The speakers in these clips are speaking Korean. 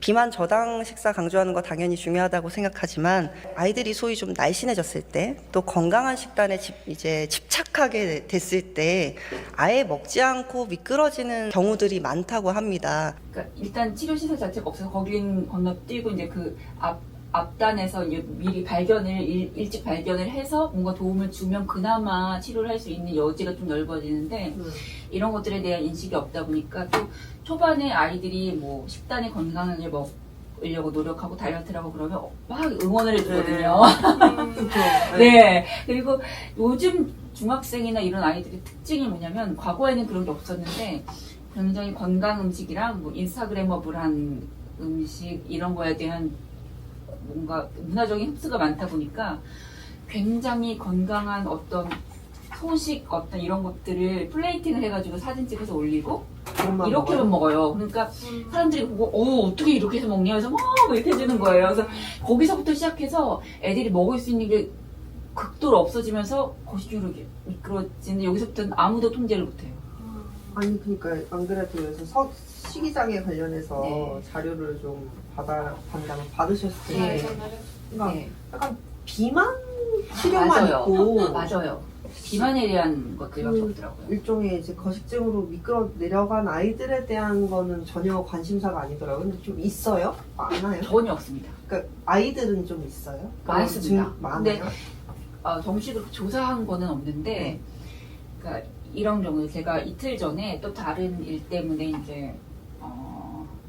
비만 저당 식사 강조하는 거 당연히 중요하다고 생각하지만 아이들이 소위 좀 날씬해졌을 때 또 건강한 식단에 이제 집착하게 됐을 때 아예 먹지 않고 미끄러지는 경우들이 많다고 합니다. 그러니까 일단 치료 시설 자체가 없어서 거긴 건너뛰고 이제 그 앞단에서 이제 미리 일찍 발견을 해서 뭔가 도움을 주면 그나마 치료를 할 수 있는 여지가 좀 넓어지는데 이런 것들에 대한 인식이 없다 보니까 또 초반에 아이들이 뭐 식단이 건강하게 먹으려고 노력하고 다이어트를 하고 그러면 막 응원을 해주거든요. 네. 그리고 요즘 중학생이나 이런 아이들의 특징이 뭐냐면 과거에는 그런 게 없었는데 굉장히 건강 음식이랑 뭐 인스타그래머블한 음식 이런 거에 대한 뭔가 문화적인 흡수가 많다 보니까 굉장히 건강한 어떤 소식 어떤 이런 것들을 플레이팅을 해가지고 사진 찍어서 올리고 이렇게만 먹어요. 그러니까 사람들이 보고 어떻게 이렇게 해서 먹냐 해서 막 이렇게 해주는 거예요. 그래서 거기서부터 시작해서 애들이 먹을 수 있는 게 극도로 없어지면서 거시기로 미끄러지는데 여기서부터는 아무도 통제를 못해요. 아니 그러니까 안 그래도 그래서 식이장애 관련해서 네. 자료를 좀 받으셨을 네. 때 그러니까 네. 약간 비만 치료만 맞아요. 있고 맞아요. 비만에 대한 것들밖에 없더라고요. 일종의 이제 거식증으로 미끄러 내려간 아이들에 대한 거는 전혀 관심사가 아니더라고요. 근데 좀 있어요? 많아요? 전혀 없습니다. 그러니까 아이들은 좀 있어요? 많습니다. 많아요? 정식으로 조사한 거는 없는데, 그러니까 이런 경우에 제가 이틀 전에 또 다른 일 때문에 이제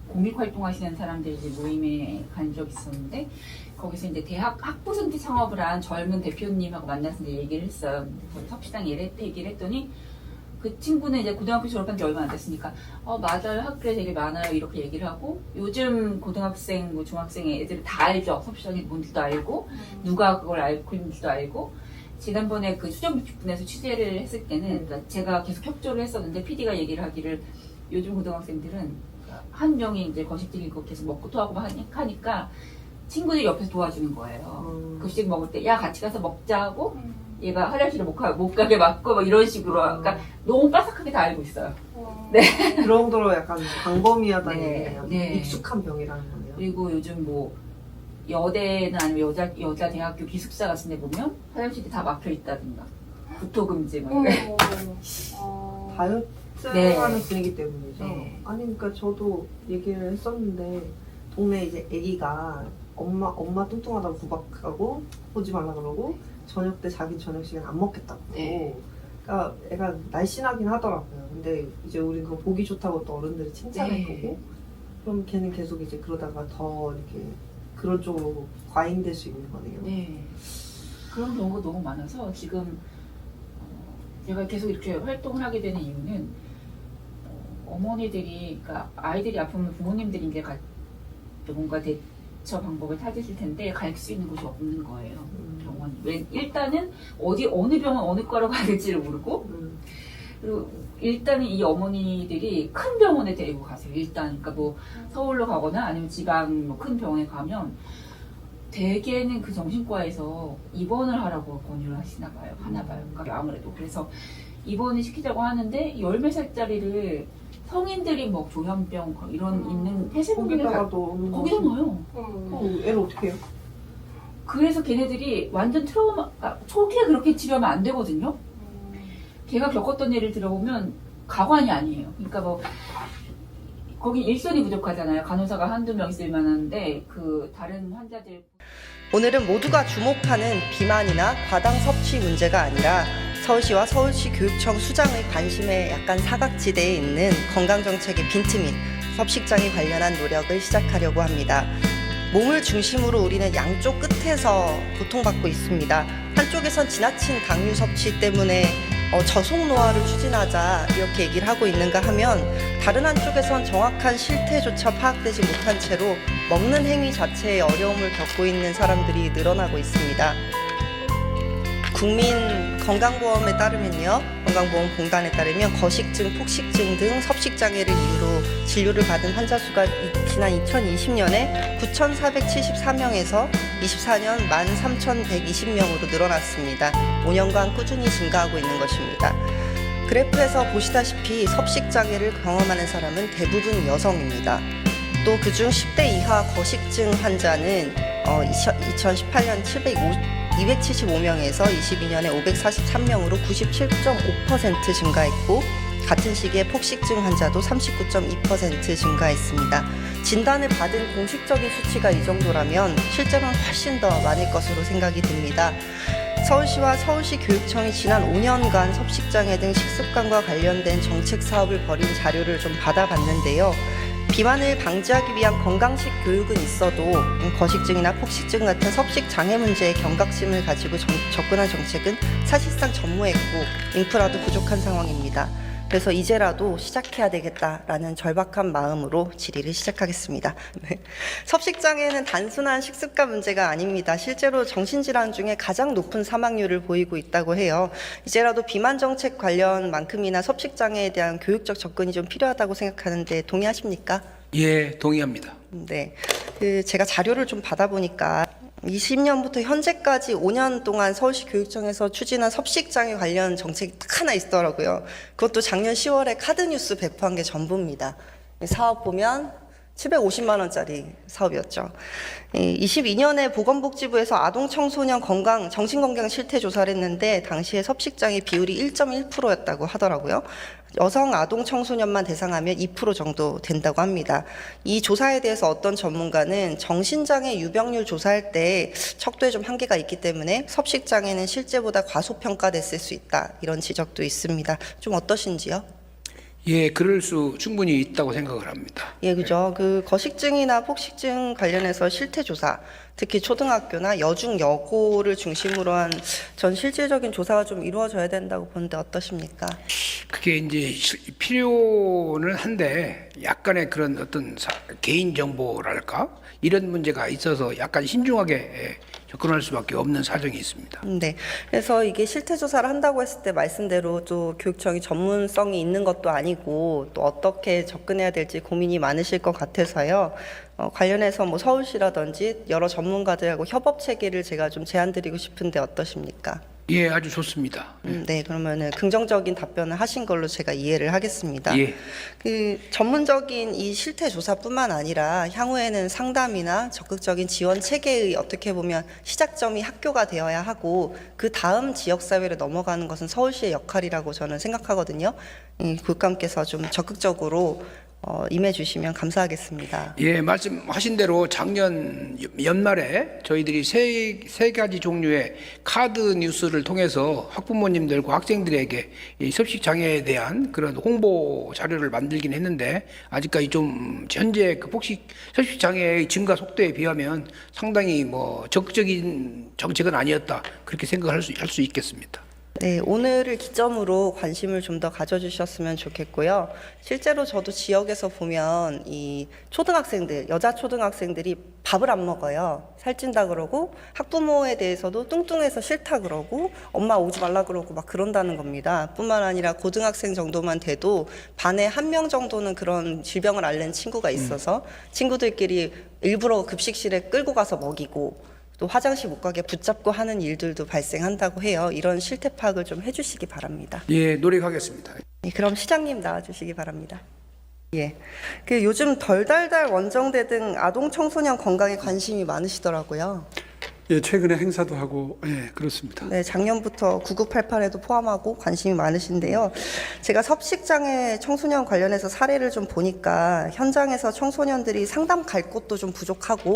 공익 활동하시는 사람들 이제 모임에 간 적이 있었는데 거기서 이제 대학 학부생들 창업을 한 젊은 대표님하고 만나서 이제 얘기를 했어요. 거기 섭식당 얘기를 했더니 그 친구는 이제 고등학교 졸업한 지 얼마 안 됐으니까 맞아요, 학교에 되게 많아요 이렇게 얘기를 하고 요즘 고등학생 뭐 중학생 애들이 다 알죠. 섭식당이 뭔지도 알고 누가 그걸 앓고 있는지도 알고. 지난번에 그 수정규칙분에서 취재를 했을 때는 그러니까 제가 계속 협조를 했었는데 PD가 얘기를 하기를 요즘 고등학생들은 한 명이 이제 거식증 이거 계속 먹고 토하고 하니까 친구들이 옆에서 도와주는 거예요. 급식 먹을 때 야 같이 가서 먹자 하고 얘가 화장실을 못 가게 막고 막 이런 식으로 그러니까 너무 빠삭하게 다 알고 있어요. 네. 그 정도로 약간 광범위하다는 네. 얘기네요. 네. 익숙한 병이라는 거네요. 그리고 요즘 뭐 여대는 아니면 여자 대학교 기숙사 같은 데 보면 화장실이 다 막혀 있다든가 구토 금지 뭐 이런. 다이어트 네. 하는 분위기 때문이죠. 네. 아니 그러니까 저도 얘기를 했었는데 동네 이제 아기가 엄마 뚱뚱하다고 구박하고 오지 말라 그러고 저녁 때 자기 저녁 시간 안 먹겠다고. 네. 그러니까 애가 날씬하긴 하더라고요. 근데 이제 우린 그거 보기 좋다고 또 어른들이 칭찬할 네. 거고 그럼 걔는 계속 이제 그러다가 더 이렇게 그런 쪽으로 과잉될 수 있는 거네요. 네. 그런 경우가 너무 많아서 지금 제가 계속 이렇게 활동을 하게 되는 이유는 어머니들이 그러니까 아이들이 아프면 부모님들이 이제 뭔가 대처 방법을 찾으실 텐데 갈 수 있는 곳이 없는 거예요. 병원. 일단은 어느 병원 어느 과로 가야 될지를 모르고 그리고 일단은 이 어머니들이 큰 병원에 데리고 가세요. 일단 그러니까 뭐 서울로 가거나 아니면 지방 뭐 큰 병원에 가면 대개는 그 정신과에서 입원을 하라고 권유를 하시나 봐요. 그러니까 아무래도 그래서 입원을 시키자고 하는데 10몇 살짜리를 성인들이 뭐 조현병 이런 있는 폐쇄병원에 거기다가도 거기다 넣어요. 애를 어떻게 해요? 그래서 걔네들이 완전 트라우마 초기에 그렇게 치료하면 안 되거든요. 걔가 겪었던 일을 들어보면 가관이 아니에요. 그러니까 뭐 거기 일손이 부족하잖아요. 간호사가 한두 명 있을 만한데 그 다른 환자들 오늘은 모두가 주목하는 비만이나 과당 섭취 문제가 아니라 서울시와 서울시 교육청 수장의 관심에 약간 사각지대에 있는 건강정책의 빈틈인 섭식장애 관련한 노력을 시작하려고 합니다. 몸을 중심으로 우리는 양쪽 끝에서 고통받고 있습니다. 한쪽에선 지나친 당류 섭취 때문에 저속 노화를 추진하자 이렇게 얘기를 하고 있는가 하면 다른 한쪽에선 정확한 실태조차 파악되지 못한 채로 먹는 행위 자체에 어려움을 겪고 있는 사람들이 늘어나고 있습니다. 국민건강보험에 따르면요, 건강보험공단에 따르면 거식증, 폭식증 등 섭식장애를 이유로 진료를 받은 환자 수가 지난 2020년에 9,474명에서 24년 13,120명으로 늘어났습니다. 5년간 꾸준히 증가하고 있는 것입니다. 그래프에서 보시다시피 섭식장애를 경험하는 사람은 대부분 여성입니다. 또 그중 10대 이하 거식증 환자는 2018년 275명에서 22년에 543명으로 97.5% 증가했고 같은 시기에 폭식증 환자도 39.2% 증가했습니다. 진단을 받은 공식적인 수치가 이 정도라면 실제로는 훨씬 더 많을 것으로 생각이 듭니다. 서울시와 서울시 교육청이 지난 5년간 섭식장애 등 식습관과 관련된 정책 사업을 벌인 자료를 좀 받아봤는데요. 비만을 방지하기 위한 건강식 교육은 있어도 거식증이나 폭식증 같은 섭식 장애 문제에 경각심을 가지고 접근한 정책은 사실상 전무했고 인프라도 부족한 상황입니다. 그래서 이제라도 시작해야 되겠다라는 절박한 마음으로 질의를 시작하겠습니다. 네. 섭식장애는 단순한 식습관 문제가 아닙니다. 실제로 정신질환 중에 가장 높은 사망률을 보이고 있다고 해요. 이제라도 비만 정책 관련만큼이나 섭식장애에 대한 교육적 접근이 좀 필요하다고 생각하는데 동의하십니까? 예, 동의합니다. 네. 제가 자료를 좀 받아보니까 20년부터 현재까지 5년 동안 서울시 교육청에서 추진한 섭식장애 관련 정책이 딱 하나 있더라고요. 그것도 작년 10월에 카드뉴스 배포한 게 전부입니다. 사업 보면 750만 원짜리 사업이었죠. 22년에 보건복지부에서 아동 청소년 정신건강 실태 조사를 했는데 당시에 섭식장애 비율이 1.1%였다고 하더라고요. 여성 아동 청소년만 대상하면 2% 정도 된다고 합니다. 이 조사에 대해서 어떤 전문가는 정신장애 유병률 조사할 때 척도에 좀 한계가 있기 때문에 섭식장애는 실제보다 과소평가됐을 수 있다. 이런 지적도 있습니다. 좀 어떠신지요? 예, 그럴 수 충분히 있다고 생각을 합니다. 예, 그죠. 그 거식증이나 폭식증 관련해서 실태조사, 특히 초등학교나 여중, 여고를 중심으로 한 전 실질적인 조사가 좀 이루어져야 된다고 보는데 어떠십니까? 그게 이제 필요는 한데 약간의 그런 어떤 개인 정보랄까 이런 문제가 있어서 약간 신중하게 접근할 수밖에 없는 사정이 있습니다. 네. 그래서 이게 실태조사를 한다고 했을 때 말씀대로 또 교육청이 전문성이 있는 것도 아니고 또 어떻게 접근해야 될지 고민이 많으실 것 같아서요. 관련해서 뭐 서울시라든지 여러 전문가들하고 협업 체계를 제가 좀 제안드리고 싶은데 어떠십니까? 예, 아주 좋습니다. 네, 그러면은 긍정적인 답변을 하신 걸로 제가 이해를 하겠습니다. 예. 그 전문적인 이 실태 조사뿐만 아니라 향후에는 상담이나 적극적인 지원 체계의 어떻게 보면 시작점이 학교가 되어야 하고 그 다음 지역 사회로 넘어가는 것은 서울시의 역할이라고 저는 생각하거든요. 교육감께서 좀 적극적으로 임해 주시면 감사하겠습니다. 예, 말씀하신 대로 작년 연말에 저희들이 세 가지 종류의 카드 뉴스를 통해서 학부모님들과 학생들에게 이 섭식 장애에 대한 그런 홍보 자료를 만들긴 했는데 아직까지 좀 현재 그 섭식 장애의 증가 속도에 비하면 상당히 뭐 적극적인 정책은 아니었다 그렇게 생각할 수 있겠습니다. 네, 오늘을 기점으로 관심을 좀 더 가져주셨으면 좋겠고요. 실제로 저도 지역에서 보면 이 초등학생들, 여자 초등학생들이 밥을 안 먹어요. 살찐다 그러고 학부모에 대해서도 뚱뚱해서 싫다 그러고 엄마 오지 말라 그러고 막 그런다는 겁니다. 뿐만 아니라 고등학생 정도만 돼도 반에 1명 정도는 그런 질병을 앓는 친구가 있어서 친구들끼리 일부러 급식실에 끌고 가서 먹이고 또 화장실 못 가게 붙잡고 하는 일들도 발생한다고 해요. 이런 실태 파악을 좀 해주시기 바랍니다. 예, 노력하겠습니다. 네, 그럼 시장님 나와주시기 바랍니다. 예, 그 요즘 덜달달 원정대 등 아동 청소년 건강에 관심이 많으시더라고요. 예, 최근에 행사도 하고, 예, 그렇습니다. 네, 작년부터 9988에도 포함하고 관심이 많으신데요. 제가 섭식장애 청소년 관련해서 사례를 좀 보니까 현장에서 청소년들이 상담 갈 곳도 좀 부족하고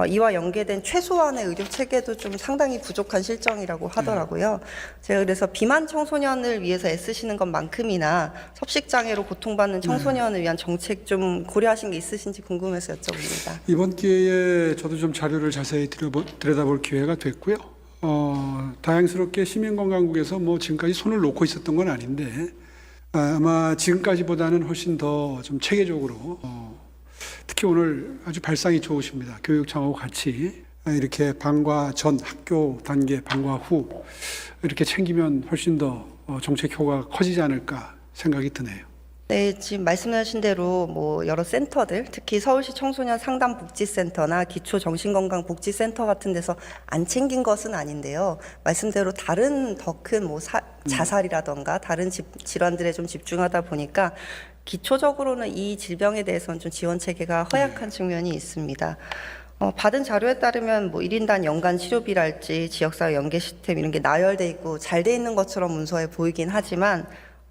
이와 연계된 최소한의 의료 체계도 좀 상당히 부족한 실정이라고 하더라고요. 제가 그래서 비만 청소년을 위해서 애쓰시는 것만큼이나 섭식장애로 고통받는 청소년을 위한 정책 좀 고려하신 게 있으신지 궁금해서 여쭤봅니다. 이번 기회에 저도 좀 자료를 자세히 들여다볼 기회가 됐고요. 다행스럽게 시민건강국에서 뭐 지금까지 손을 놓고 있었던 건 아닌데 아마 지금까지보다는 훨씬 더 좀 체계적으로 특히 오늘 아주 발상이 좋으십니다. 교육청하고 같이 이렇게 방과 전 학교 단계, 방과 후 이렇게 챙기면 훨씬 더 정책 효과가 커지지 않을까 생각이 드네요. 네, 지금 말씀하신 대로 뭐 여러 센터들, 특히 서울시 청소년 상담복지센터나 기초정신건강복지센터 같은 데서 안 챙긴 것은 아닌데요. 말씀대로 다른 더 큰 뭐 자살이라던가 다른 질환들에 좀 집중하다 보니까 기초적으로는 이 질병에 대해서는 좀 지원 체계가 허약한 측면이 있습니다. 받은 자료에 따르면 뭐 1인당 연간 치료비랄지 지역사회 연계 시스템 이런 게 나열돼 있고 잘 돼 있는 것처럼 문서에 보이긴 하지만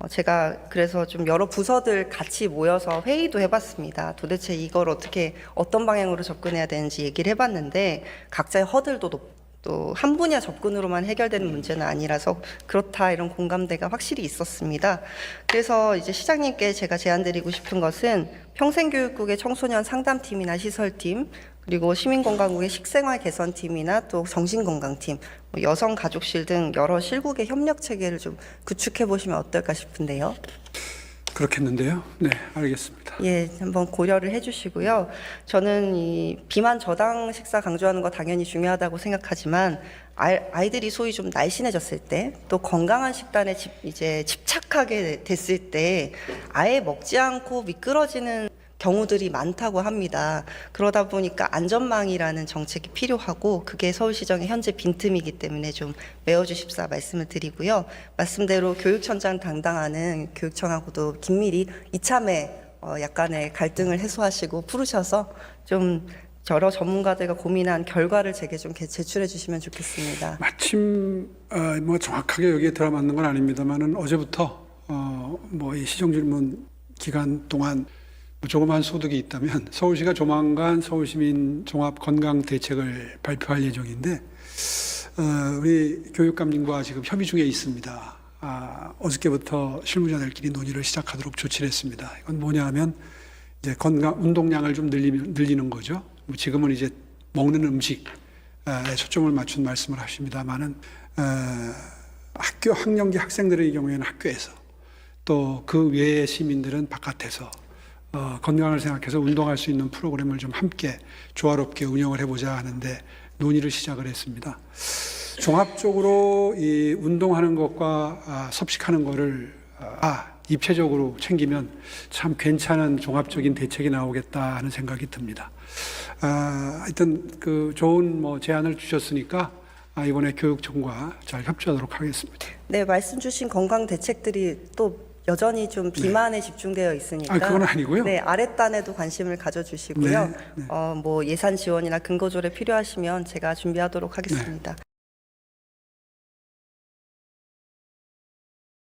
제가 그래서 좀 여러 부서들 같이 모여서 회의도 해봤습니다. 도대체 이걸 어떻게 어떤 방향으로 접근해야 되는지 얘기를 해봤는데 각자의 허들도 높고 또 한 분야 접근으로만 해결되는 문제는 아니라서 그렇다 이런 공감대가 확실히 있었습니다. 그래서 이제 시장님께 제가 제안드리고 싶은 것은 평생교육국의 청소년 상담팀이나 시설팀 그리고 시민건강국의 식생활 개선팀이나 또 정신건강팀, 여성가족실 등 여러 실국의 협력 체계를 좀 구축해 보시면 어떨까 싶은데요. 그렇겠는데요. 네, 알겠습니다. 예, 한번 고려를 해주시고요. 저는 이 비만 저당 식사 강조하는 거 당연히 중요하다고 생각하지만 아이들이 소위 좀 날씬해졌을 때 또 건강한 식단에 이제 집착하게 됐을 때 아예 먹지 않고 미끄러지는 경우들이 많다고 합니다. 그러다 보니까 안전망이라는 정책이 필요하고 그게 서울시정의 현재 빈틈이기 때문에 좀 메워주십사 말씀을 드리고요. 말씀대로 교육청장 담당하는 교육청하고도 긴밀히 이참에 약간의 갈등을 해소하시고 풀으셔서 좀 여러 전문가들과 고민한 결과를 제게 좀 제출해 주시면 좋겠습니다. 마침 뭐 정확하게 여기에 들어맞는 건 아닙니다만은 어제부터 뭐 이 시정질문 기간 동안 조그만 소득이 있다면 서울시가 조만간 서울시민 종합 건강 대책을 발표할 예정인데 우리 교육감님과 지금 협의 중에 있습니다. 어저께부터 실무자들끼리 논의를 시작하도록 조치를 했습니다. 이건 뭐냐 하면 이제 운동량을 좀 늘리는 거죠. 뭐 지금은 이제 먹는 음식에 초점을 맞춘 말씀을 하십니다만은 학년기 학생들의 경우에는 학교에서 또 그 외의 시민들은 바깥에서 건강을 생각해서 운동할 수 있는 프로그램을 좀 함께 조화롭게 운영을 해보자 하는데 논의를 시작을 했습니다. 종합적으로 이 운동하는 것과 섭식하는 것을 입체적으로 챙기면 참 괜찮은 종합적인 대책이 나오겠다 하는 생각이 듭니다. 하여튼 그 좋은 뭐 제안을 주셨으니까 이번에 교육청과 잘 협조하도록 하겠습니다. 네, 말씀 주신 건강 대책들이 또 여전히 좀 비만에 집중되어 있으니까 그건 아니고요. 네, 아랫단에도 관심을 가져주시고요. 네. 뭐 예산 지원이나 근거 조례 필요하시면 제가 준비하도록 하겠습니다.